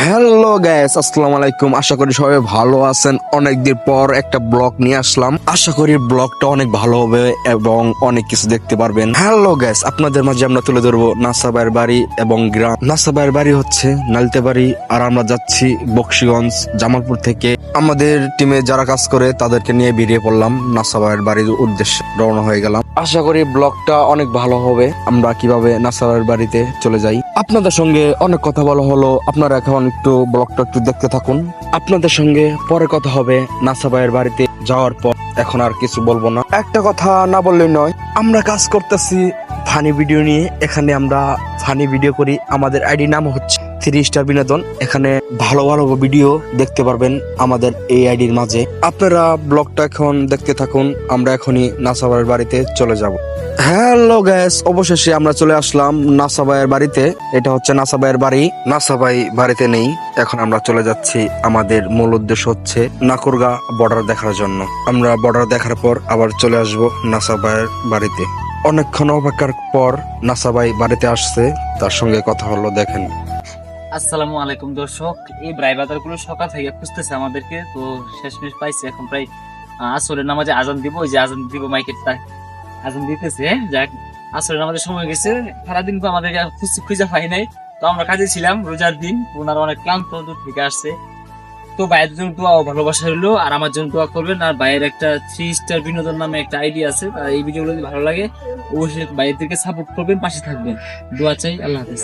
Hello guys, আসসালামু আলাইকুম। আশা করি সবাই ভালো আছেন। অনেকদিন পর একটা ব্লগ নিয়ে আসলাম। আশা করি ব্লগটা অনেক ভালো হবে এবং অনেক কিছু দেখতে পারবেন। হ্যালো গাইস, আপনাদের মাঝে আমরা তুলে ধরবো নাসাবাইয়ের বাড়ি এবং গ্রাম। নাসাবাইয়ের বাড়ি হচ্ছে নালতে বাড়ি, আর আমরা যাচ্ছি বকশীগঞ্জ জামালপুর থেকে। আমাদের টিমে যারা কাজ করে তাদেরকে নিয়ে বেরিয়ে পড়লাম নাসাবাইয়ের বাড়ির উদ্দেশ্যে, রওনা হয়ে গেলাম। আশা করি ব্লগটা অনেক ভালো হবে। আমরা কিভাবে নাসাবাইয়ের বাড়িতে চলে যাই, আপনাদের সঙ্গে অনেক কথা বলা হলো। আপনারা এখন একটু ব্লগটা একটু দেখতে থাকুন। আপনাদের সঙ্গে পরে কথা হবে নাসাবাইয়ের বাড়িতে যাওয়ার পর। এখন আর কিছু বলবো না। একটা কথা না বললেই নয়, আমরা কাজ করতেছি ফানি ভিডিও নিয়ে। এখানে আমরা ফানি ভিডিও করি। আমাদের আইডি নাম হচ্ছে 3 স্টার বিনোদন। এখানে ভালো ভালো ভিডিও দেখতে পারবেন আমাদের এই আইডির মাঝে। আপনারা ব্লগটা এখন দেখতে থাকুন। আমরা এখনই নাসাবাইয়ের বাড়িতে চলে যাব। হ্যালো গাইস, অবশেষে আমরা চলে আসলাম নাসাবাইয়ের বাড়িতে। এটা হচ্ছে নাসাবাইয়ের বাড়ি। নাসাবাই বাড়িতে নেই। এখন আমরা চলে যাচ্ছি। আমাদের মূল উদ্দেশ্য হচ্ছে নাকুরগা বর্ডার দেখার জন্য। আমরা বর্ডার দেখার পর আবার চলে আসব নাসাবাইয়ের বাড়িতে। অনেকক্ষণ অপেক্ষার পর নাসাবাই বাড়িতে আসছে, তার সঙ্গে কথা হলো, দেখেন। আসসালামু আলাইকুম দর্শক, এই ব্রাইবাদার গুলো সকাল থেকে খুঁজতেছে আমাদেরকে, তো শেষমেশ পাইছি। এখন প্রায় আসরের নামাজে আজান দিব, ওই যে আজান দিব মাইকের আজান দিতেছে। যাক, আসরের নামাজের সময় গেছে। সারাদিন তো আমাদের খুঁজে পাই নাই, তো আমরা কাজে ছিলাম রোজার দিন। ওনারা অনেক ক্লান্ত, দূর থেকে আসছে। তো ভাইয়ের জন্য দোয়া ও ভালোবাসা হলো, আর আমার জন্য দোয়া করবেন। আর ভাইয়ের একটা 3 স্টার বিনোদন নামে একটা আইডি আছে, আর এই ভিডিওগুলো যদি ভালো লাগে অবশ্যই ভাইয়েরদেরকে সাপোর্ট করবেন, পাশে থাকবেন। দোয়া চাই। আল্লাহ হাফেজ।